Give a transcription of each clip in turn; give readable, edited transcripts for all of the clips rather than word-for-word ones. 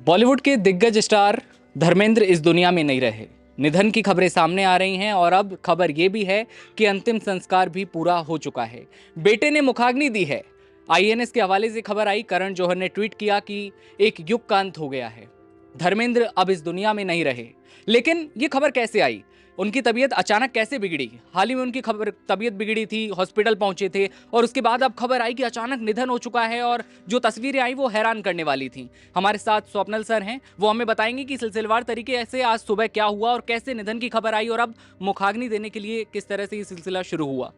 बॉलीवुड के दिग्गज स्टार धर्मेंद्र इस दुनिया में नहीं रहे। निधन की खबरें सामने आ रही हैं और अब खबर यह भी है कि अंतिम संस्कार भी पूरा हो चुका है। बेटे ने मुखाग्नि दी है। आईएनएस के हवाले से खबर आई, करण जौहर ने ट्वीट किया कि एक युग का अंत हो गया है, धर्मेंद्र अब इस दुनिया में नहीं रहे। लेकिन ये खबर कैसे आई, उनकी तबीयत अचानक कैसे बिगड़ी? हाल ही में उनकी खबर तबीयत बिगड़ी थी, हॉस्पिटल पहुंचे थे और उसके बाद अब खबर आई कि अचानक निधन हो चुका है और जो तस्वीरें आई वो हैरान करने वाली थी। हमारे साथ स्वप्नल सर हैं, वो हमें बताएंगे कि सिलसिलेवार तरीके से आज सुबह क्या हुआ और कैसे निधन की खबर आई और अब मुखाग्नि देने के लिए किस तरह से ये सिलसिला शुरू हुआ।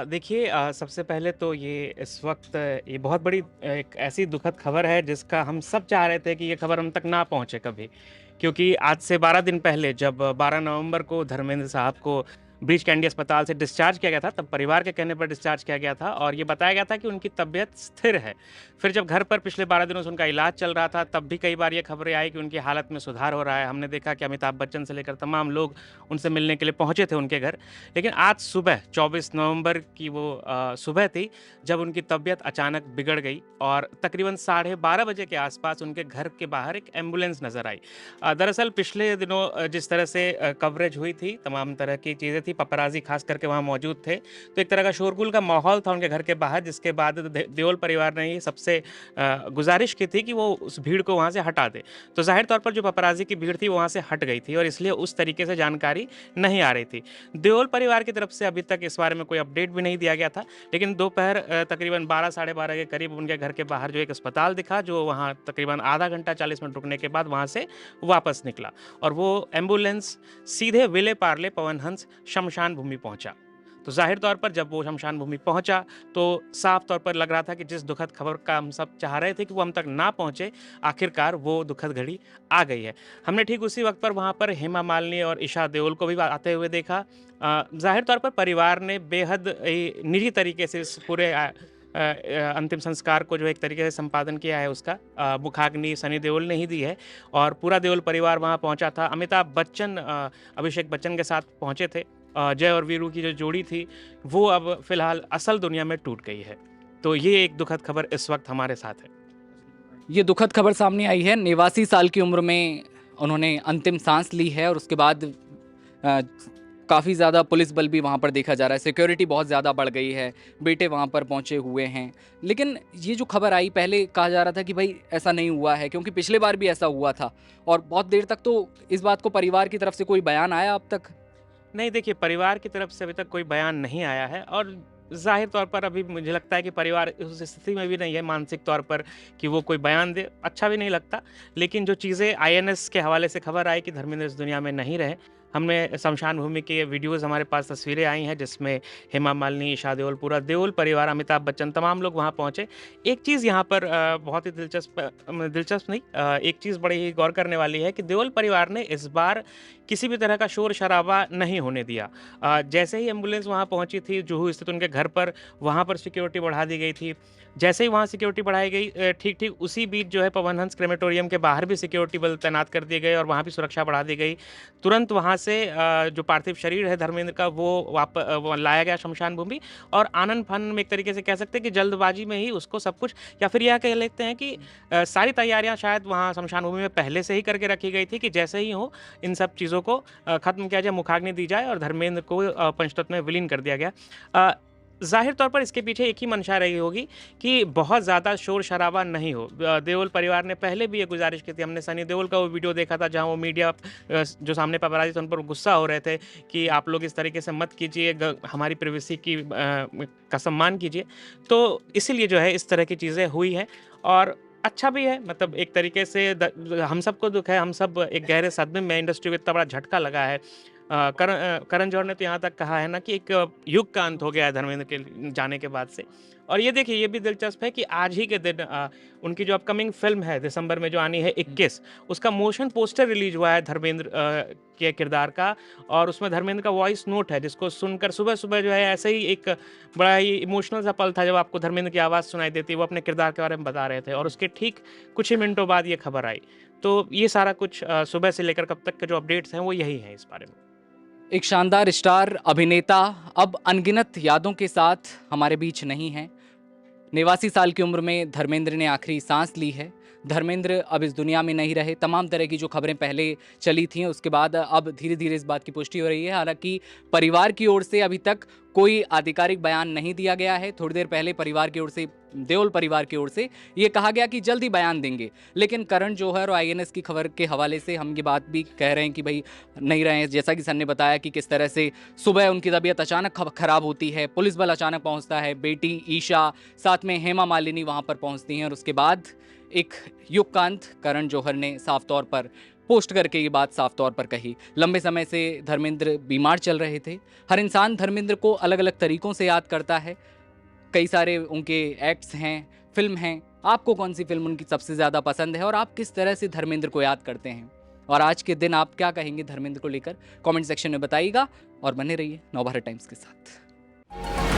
देखिए, सबसे पहले तो ये इस वक्त ये बहुत बड़ी एक ऐसी दुखद खबर है जिसका हम सब चाह रहे थे कि ये खबर हम तक ना पहुंचे कभी। क्योंकि आज से 12 दिन पहले जब 12 नवंबर को धर्मेंद्र साहब को ब्रीच कैंडी अस्पताल से डिस्चार्ज किया गया था, तब परिवार के कहने पर डिस्चार्ज किया गया था और ये बताया गया था कि उनकी तबीयत स्थिर है। फिर जब घर पर पिछले 12 दिनों से उनका इलाज चल रहा था, तब भी कई बार ये खबरें आई कि उनकी हालत में सुधार हो रहा है। हमने देखा कि अमिताभ बच्चन से लेकर तमाम लोग उनसे मिलने के लिए पहुंचे थे उनके घर। लेकिन आज सुबह 24 नवंबर की वो सुबह थी जब उनकी तबीयत अचानक बिगड़ गई और तकरीबन 12:30 बजे के आसपास उनके घर के बाहर एक एम्बुलेंस नज़र आई। दरअसल पिछले दिनों जिस तरह से कवरेज हुई थी, तमाम तरह की चीज़ें थी, पपराज़ी खास करके वहाँ मौजूद थे, तो एक तरह का शोरगुल का माहौल था उनके घर के बाहर, जिसके बाद देओल परिवार ने ये सबसे गुज़ारिश की थी कि वो उस भीड़ को वहाँ से हटा दें। तो ज़ाहिर तौर पर जो पपराज़ी की भीड़ थी वो वहाँ से हट गई थी और इसलिए उस तरीके से जानकारी नहीं आ रही थी। देओल परिवार की तरफ से अभी तक इस बारे में कोई अपडेट भी नहीं दिया गया था, लेकिन दोपहर तकरीबन 12 साढ़े 12 के करीब उनके घर के बाहर जो एक अस्पताल दिखा, जो वहाँ तकरीबन आधा घंटा 40 मिनट रुकने के बाद वहाँ से वापस निकला और वो एम्बुलेंस सीधे विले पार्ले पवन हंस शमशान भूमि पहुंचा। तो ज़ाहिर तौर पर जब वो शमशान भूमि पहुंचा तो साफ तौर पर लग रहा था कि जिस दुखद खबर का हम सब चाह रहे थे कि वो हम तक ना पहुंचे, आखिरकार वो दुखद घड़ी आ गई है। हमने ठीक उसी वक्त पर वहाँ पर हेमा मालिनी और ईशा देओल को भी आते हुए देखा। ज़ाहिर तौर पर परिवार ने बेहद निजी तरीके से इस पूरे अंतिम संस्कार को जो एक तरीके से संपादन किया है उसका। मुखाग्नि सनी देओल ने ही दी है और पूरा देओल परिवार वहाँ पहुँचा था। अमिताभ बच्चन अभिषेक बच्चन के साथ पहुँचे थे। जय और वीरू की जो जोड़ी थी वो अब फ़िलहाल असल दुनिया में टूट गई है। तो ये एक दुखद खबर इस वक्त हमारे साथ है। ये दुखद खबर सामने आई है, 89 साल की उम्र में उन्होंने अंतिम सांस ली है और उसके बाद काफ़ी ज़्यादा पुलिस बल भी वहाँ पर देखा जा रहा है, सिक्योरिटी बहुत ज़्यादा बढ़ गई है, बेटे वहाँ पर पहुँचे हुए हैं। लेकिन ये जो खबर आई, पहले कहा जा रहा था कि भाई ऐसा नहीं हुआ है, क्योंकि पिछले बार भी ऐसा हुआ था और बहुत देर तक तो इस बात को परिवार की तरफ से कोई बयान आया अब तक? नहीं, देखिए, परिवार की तरफ से अभी तक कोई बयान नहीं आया है और ज़ाहिर तौर पर अभी मुझे लगता है कि परिवार उस स्थिति में भी नहीं है मानसिक तौर पर कि वो कोई बयान दे, अच्छा भी नहीं लगता। लेकिन जो चीज़ें आईएनएस के हवाले से खबर आई कि धर्मेंद्र इस दुनिया में नहीं रहे, हमने शमशान भूमि के वीडियोज़, हमारे पास तस्वीरें आई हैं जिसमें हेमा मालिनी, ईशा देओल, पूरा देओल परिवार, अमिताभ बच्चन, तमाम लोग वहाँ पहुँचे। एक चीज़ यहाँ पर बहुत ही दिलचस्प नहीं, एक चीज़ बड़ी ही गौर करने वाली है कि देओल परिवार ने इस बार किसी भी तरह का शोर-शराबा नहीं होने दिया। जैसे ही एम्बुलेंस वहाँ पहुँची थी, जुहू स्थित उनके घर पर, वहाँ पर सिक्योरिटी बढ़ा दी गई थी। जैसे ही वहाँ सिक्योरिटी बढ़ाई गई, ठीक-ठीक उसी बीच जो है पवन हंस क्रेमेटोरियम के बाहर भी सिक्योरिटी बल तैनात कर दिए गए और वहाँ भी सुरक्षा बढ़ा दी गई। तुरंत वहाँ से जो पार्थिव शरीर है धर्मेंद्र का वो लाया गया शमशान भूमि और आनन-फानन में एक तरीके से कह सकते हैं कि जल्दबाजी में ही उसको सब कुछ, या फिर यह कह लेते हैं कि सारी तैयारियाँ शायद वहाँ शमशान भूमि में पहले से ही करके रखी गई थी कि जैसे ही हो इन सब चीज़ों को खत्म किया जाए, मुखाग्नि दी जाए और धर्मेंद्र को पंचतत्व में विलीन कर दिया गया। अ, ज़ाहिर तौर पर इसके पीछे एक ही मंशा रही होगी कि बहुत ज़्यादा शोर-शराबा नहीं हो। देओल परिवार ने पहले भी ये गुज़ारिश की थी, हमने सनी देओल का वो वीडियो देखा था जहाँ वो मीडिया जो सामने पपराज़ी थे उन पर गुस्सा हो रहे थे कि आप लोग इस तरीके से मत कीजिए, हमारी प्राइवेसी का सम्मान कीजिए। तो इसीलिए जो है इस तरह की चीज़ें हुई हैं और अच्छा भी है, मतलब एक तरीके से हम सबको दुःख है, हम सब एक गहरे सदमे में, इंडस्ट्री को इतना बड़ा झटका लगा है। करण जौहर ने तो यहाँ तक कहा है ना कि एक युग का अंत हो गया है धर्मेंद्र के जाने के बाद से। और ये देखिए, ये भी दिलचस्प है कि आज ही के दिन उनकी जो अपकमिंग फ़िल्म है दिसंबर में जो आनी है 21, उसका मोशन पोस्टर रिलीज़ हुआ है धर्मेंद्र के किरदार का और उसमें धर्मेंद्र का वॉइस नोट है जिसको सुनकर सुबह-सुबह जो है ऐसे ही एक बड़ा ही इमोशनल सा पल था जब आपको धर्मेंद्र की आवाज़ सुनाई देती, वो अपने किरदार के बारे में बता रहे थे और उसके ठीक कुछ ही मिनटों बाद ये खबर आई। तो ये सारा कुछ सुबह से लेकर कब तक के जो अपडेट्स हैं वो यही हैं इस बारे में। एक शानदार स्टार अभिनेता अब अनगिनत यादों के साथ हमारे बीच नहीं है। 89 साल की उम्र में धर्मेंद्र ने आखिरी सांस ली है। धर्मेंद्र अब इस दुनिया में नहीं रहे। तमाम तरह की जो खबरें पहले चली थीं उसके बाद अब धीरे धीरे इस बात की पुष्टि हो रही है। हालांकि परिवार की ओर से अभी तक कोई आधिकारिक बयान नहीं दिया गया है। थोड़ी देर पहले परिवार की ओर से, देओल परिवार की ओर से ये कहा गया कि जल्द ही बयान देंगे, लेकिन करण जौहर और आईएनएस की खबर के हवाले से हम ये बात भी कह रहे हैं कि भाई नहीं रहे हैं। जैसा कि सर ने बताया कि किस तरह से सुबह उनकी तबीयत अचानक खराब होती है, पुलिस बल अचानक पहुंचता है, बेटी ईशा साथ में हेमा मालिनी वहां पर पहुंचती हैं और उसके बाद एक युगकांत करण जौहर ने साफ तौर पर पोस्ट करके ये बात साफ तौर पर कही। लंबे समय से धर्मेंद्र बीमार चल रहे थे। हर इंसान धर्मेंद्र को अलग अलग तरीकों से याद करता है। कई सारे उनके एक्ट्स हैं, फिल्म हैं। आपको कौन सी फिल्म उनकी सबसे ज़्यादा पसंद है और आप किस तरह से धर्मेंद्र को याद करते हैं? और आज के दिन आप क्या कहेंगे धर्मेंद्र को लेकर? कमेंट सेक्शन में बताइएगा और बने रहिए नवभारत टाइम्स के साथ।